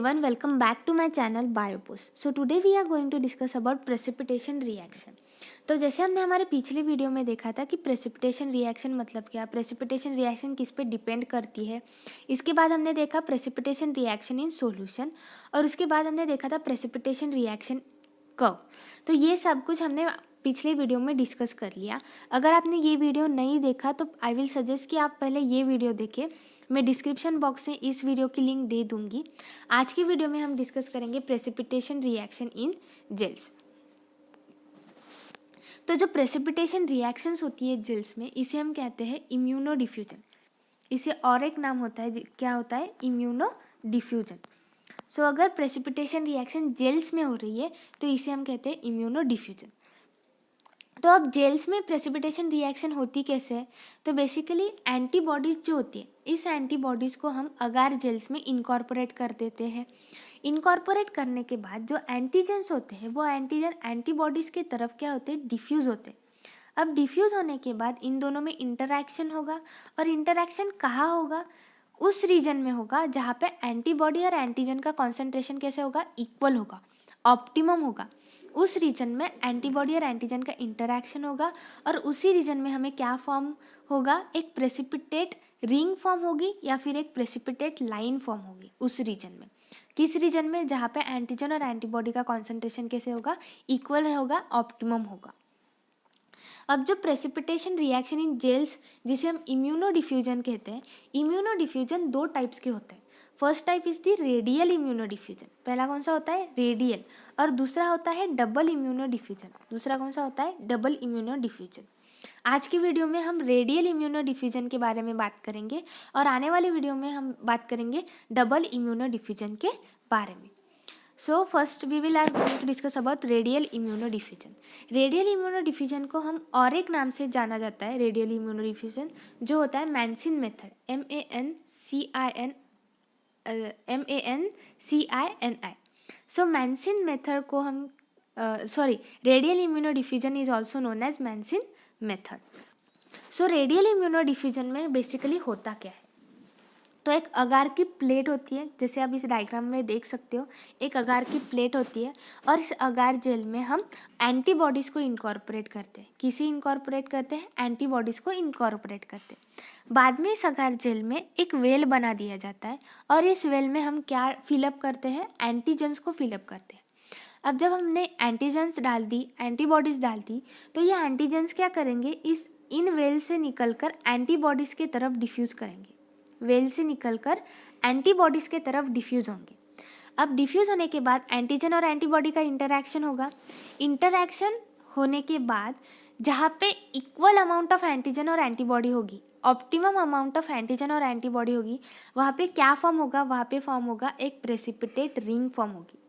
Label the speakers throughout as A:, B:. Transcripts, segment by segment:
A: everyone, welcome back to my channel Biopost. So today we are going to discuss about precipitation reaction. तो जैसे हमने हमारे पिछले video में देखा था कि प्रेसिपिटेशन रिएक्शन मतलब क्या, प्रेसिपिटेशन रिएक्शन किस पे डिपेंड करती है। इसके बाद हमने देखा प्रेसिपिटेशन रिएक्शन इन सॉल्यूशन और उसके बाद हमने देखा था प्रेसिपिटेशन रिएक्शन कर्व। तो ये सब कुछ हमने पिछले वीडियो में डिस्कस कर लिया। अगर आपने ये वीडियो नहीं देखा तो आई विल सजेस्ट कि आप पहले ये वीडियो देखें। मैं डिस्क्रिप्शन बॉक्स में इस वीडियो की लिंक दे दूंगी। आज की वीडियो में हम डिस्कस करेंगे प्रेसिपिटेशन रिएक्शन इन जेल्स। तो जो प्रेसिपिटेशन रिएक्शंस होती है जेल्स में, इसे हम कहते हैं इम्यूनो डिफ्यूजन। इसे और एक नाम होता है, क्या होता है, इम्यूनो डिफ्यूजन। सो अगर प्रेसिपिटेशन रिएक्शन जेल्स में हो रही है तो इसे हम कहते हैं इम्यूनो डिफ्यूजन। तो अब जेल्स में प्रेसिपिटेशन रिएक्शन होती कैसे है? तो बेसिकली एंटीबॉडीज जो होती है, इस एंटीबॉडीज़ को हम अगार जेल्स में इनकॉर्पोरेट कर देते हैं। इनकॉर्पोरेट करने के बाद जो एंटीजेंस होते हैं वो एंटीजन एंटीबॉडीज़ की तरफ क्या होते हैं, डिफ्यूज़ होते हैं। अब डिफ्यूज़ होने के बाद इन दोनों में इंटरैक्शन होगा और इंटरैक्शन कहाँ होगा? उस रीजन में होगा जहाँ पे एंटीबॉडी और एंटीजन का कॉन्सेंट्रेशन कैसे होगा, इक्वल होगा, ऑप्टिमम होगा। उस रीजन में एंटीबॉडी और एंटीजन का इंटरैक्शन होगा और उसी रीजन में हमें क्या फॉर्म होगा, एक प्रेसिपिटेट रिंग फॉर्म होगी या फिर एक प्रेसिपिटेट लाइन फॉर्म होगी उस रीजन में। किस रीजन में? जहाँ पे एंटीजन और एंटीबॉडी का कॉन्सेंट्रेशन कैसे होगा, इक्वल होगा, ऑप्टिमम होगा। अब जो प्रेसिपिटेशन रिएक्शन इन जेल्स, जिसे हम इम्यूनो डिफ्यूजन कहते हैं, इम्यूनो डिफ्यूजन दो टाइप्स के होते हैं। First type is the radial immuno diffusion. पहला कौन सा होता है, रेडियल, और दूसरा होता है डबल इम्यूनो डिफ्यूजन। दूसरा कौन सा होता है, डबल इम्यूनो डिफ्यूजन। आज की वीडियो में हम रेडियल इम्यूनो डिफ्यूजन के बारे में बात करेंगे और आने वाली वीडियो में हम बात करेंगे डबल इम्यूनो डिफ्यूजन के बारे में। So first we will are going to discuss about radial immuno diffusion. Radial immuno diffusion को हम और एक नाम से जाना जाता है, रेडियल इम्यूनो डिफ्यूजन, जो होता है Mancini method, MANCINI। So Mancini method को हम radial immuno diffusion is also known as Mancini method. So radial immuno diffusion में बेसिकली होता क्या है? तो एक अगार की प्लेट होती है, जैसे आप इस डायग्राम में देख सकते हो, एक अगार की प्लेट होती है और इस अगार जेल में हम एंटीबॉडीज़ को इनकॉर्पोरेट करते हैं। किसे इनकॉर्पोरेट करते हैं? एंटीबॉडीज़ को इनकॉर्पोरेट करते हैं। बाद में इस अगार जेल में एक वेल बना दिया जाता है और इस वेल में हम क्या फिलअप करते हैं, एंटीजेंस को फिलअप करते हैं। अब जब हमने एंटीजेंस डाल दी, एंटीबॉडीज़ डाल दी, तो ये एंटीजेंस क्या करेंगे, इन वेल से निकलकर एंटीबॉडीज़ की तरफ डिफ्यूज़ करेंगे। वेल से निकलकर एंटीबॉडीज़ के तरफ डिफ्यूज़ होंगे। अब डिफ्यूज़ होने के बाद एंटीजन और एंटीबॉडी का इंटरैक्शन होगा। इंटरैक्शन होने के बाद जहाँ पे इक्वल अमाउंट ऑफ एंटीजन और एंटीबॉडी होगी, ऑप्टिमम अमाउंट ऑफ एंटीजन और एंटीबॉडी होगी, वहाँ पे क्या फॉर्म होगा, वहाँ पे फॉर्म होगा एक प्रेसिपिटेट रिंग फॉर्म होगी।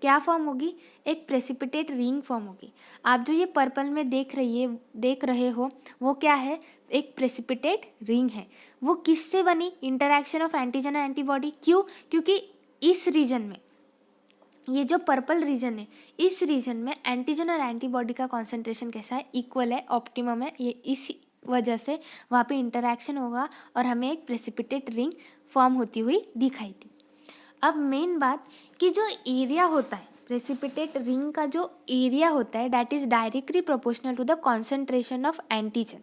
A: क्या फॉर्म होगी? एक प्रेसिपिटेट रिंग फॉर्म होगी। आप जो ये पर्पल में देख रहे हो वो क्या है, एक प्रेसिपिटेट रिंग है। वो किससे बनी? इंटरैक्शन ऑफ एंटीजन और एंटीबॉडी। क्यों? क्योंकि इस रीजन में, ये जो पर्पल रीजन है, इस रीजन में एंटीजन और एंटीबॉडी का कॉन्सेंट्रेशन कैसा है, इक्वल है, ऑप्टिमम है। ये इस वजह से वहाँ पे इंटरैक्शन होगा और हमें एक प्रेसिपिटेट रिंग फॉर्म होती हुई दिखाई दी। अब मेन बात कि जो एरिया होता है प्रेसिपिटेट रिंग का, जो एरिया होता है, that is directly proportional to the concentration of antigen.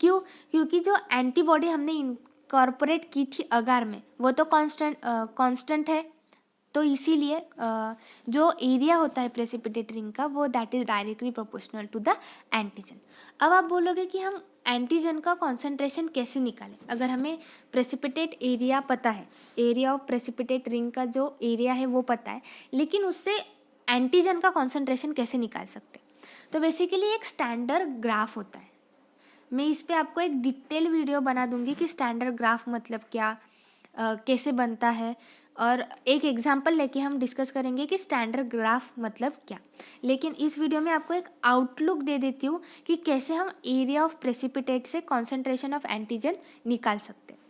A: क्यों? क्योंकि जो एंटीबॉडी हमने इनकॉर्पोरेट की थी अगार में, वो तो कांस्टेंट है, तो इसीलिए जो एरिया होता है प्रेसिपिटेट रिंग का, वो that is directly proportional to the antigen. अब आप बोलोगे कि हम एंटीजन का कॉन्सेंट्रेशन कैसे निकालें? अगर हमें प्रेसिपिटेट एरिया पता है, एरिया ऑफ प्रेसिपिटेट रिंग का जो एरिया है वो पता है, लेकिन उससे एंटीजन का कॉन्सेंट्रेशन कैसे निकाल सकते हैं? तो बेसिकली एक स्टैंडर्ड ग्राफ होता है। मैं इस पे आपको एक डिटेल वीडियो बना दूंगी कि स्टैंडर्ड ग्राफ मतलब क्या, कैसे बनता है, और एक एग्जांपल लेके हम डिस्कस करेंगे कि स्टैंडर्ड ग्राफ मतलब क्या। लेकिन इस वीडियो में आपको एक आउटलुक दे देती हूँ कि कैसे हम एरिया ऑफ प्रेसिपिटेट से कॉन्सेंट्रेशन ऑफ एंटीजन निकाल सकते हैं।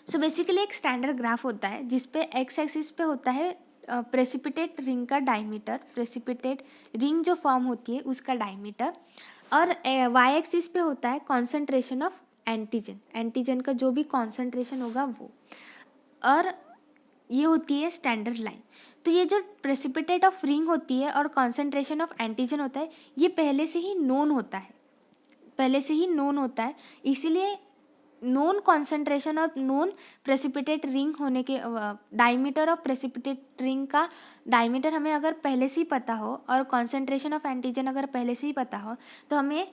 A: सो बेसिकली एक स्टैंडर्ड ग्राफ होता है जिसपे एक्स एक्सिस पे होता है प्रेसिपिटेट रिंग का डायमीटर, प्रेसिपिटेट रिंग जो फॉर्म होती है उसका डायमीटर, और वाई एक्सिस पे होता है कॉन्सेंट्रेशन ऑफ एंटीजन, एंटीजन का जो भी कॉन्सेंट्रेशन होगा वो, और ये होती है स्टैंडर्ड लाइन। तो ये जो प्रेसिपिटेट ऑफ रिंग होती है और कॉन्सेंट्रेशन ऑफ एंटीजन होता है, ये पहले से ही नोन होता है, पहले से ही नोन होता है। इसीलिए नोन कॉन्सेंट्रेशन और नोन प्रेसिपिटेट रिंग होने के डायमीटर ऑफ प्रेसिपिटेट रिंग का डायमीटर हमें अगर पहले से ही पता हो और कॉन्सेंट्रेशन ऑफ एंटीजन अगर पहले से ही पता हो तो हमें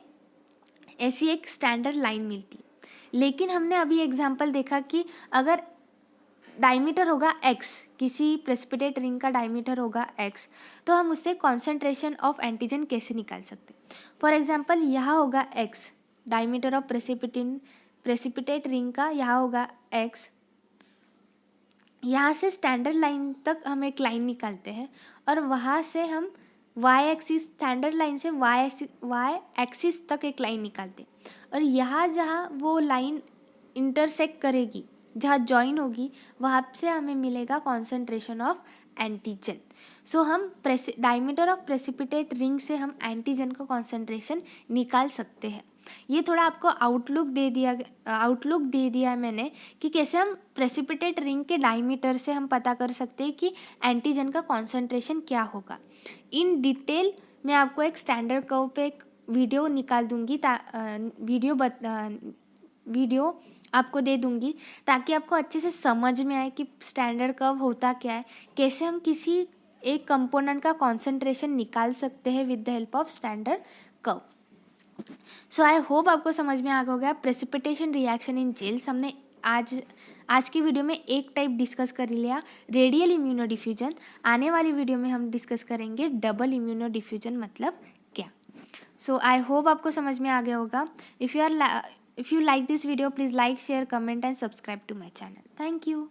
A: ऐसी एक स्टैंडर्ड लाइन मिलती है। लेकिन हमने अभी एग्जांपल देखा कि अगर डायमीटर होगा x, किसी प्रेसिपिटेट रिंग का डायमीटर होगा x, तो हम उससे कॉन्सेंट्रेशन ऑफ एंटीजन कैसे निकाल सकते हैं। फॉर एग्जांपल यहाँ होगा x, diameter of precipitate ring का यहाँ होगा x, यहाँ से स्टैंडर्ड लाइन तक हम एक लाइन निकालते हैं और वहाँ से हम y एक्सिस, स्टैंडर्ड लाइन से y एक्सिस तक एक लाइन निकालते हैं, और यहाँ जहाँ वो लाइन इंटरसेक्ट करेगी, जहाँ जॉइन होगी, वहाँ से हमें मिलेगा कॉन्सेंट्रेशन ऑफ एंटीजन। सो हम डायमीटर ऑफ प्रेसिपिटेट रिंग से हम एंटीजन का कॉन्सेंट्रेशन निकाल सकते हैं। ये थोड़ा आपको आउटलुक दे दिया है मैंने कि कैसे हम प्रेसिपिटेट रिंग के डायमीटर से हम पता कर सकते हैं कि एंटीजन का कॉन्सेंट्रेशन क्या होगा। इन डिटेल मैं आपको एक स्टैंडर्ड कर्व पे एक वीडियो निकाल दूंगी, वीडियो आपको दे दूंगी ताकि आपको अच्छे से समझ में आए कि स्टैंडर्ड कर्व होता क्या है, कैसे हम किसी एक कंपोनेंट का कॉन्सेंट्रेशन निकाल सकते हैं with the help of standard curve. So I hope आपको समझ में आ गया होगा। प्रेसिपिटेशन रिएक्शन इन जेल्स हमने आज की वीडियो में एक टाइप डिस्कस कर लिया, रेडियल इम्यूनो डिफ्यूजन। आने वाली वीडियो में हम डिस्कस करेंगे डबल इम्यूनो डिफ्यूजन मतलब क्या। सो आई होप आपको समझ में आ गया होगा। If you like this video, please like, share, comment and subscribe to my channel. Thank you.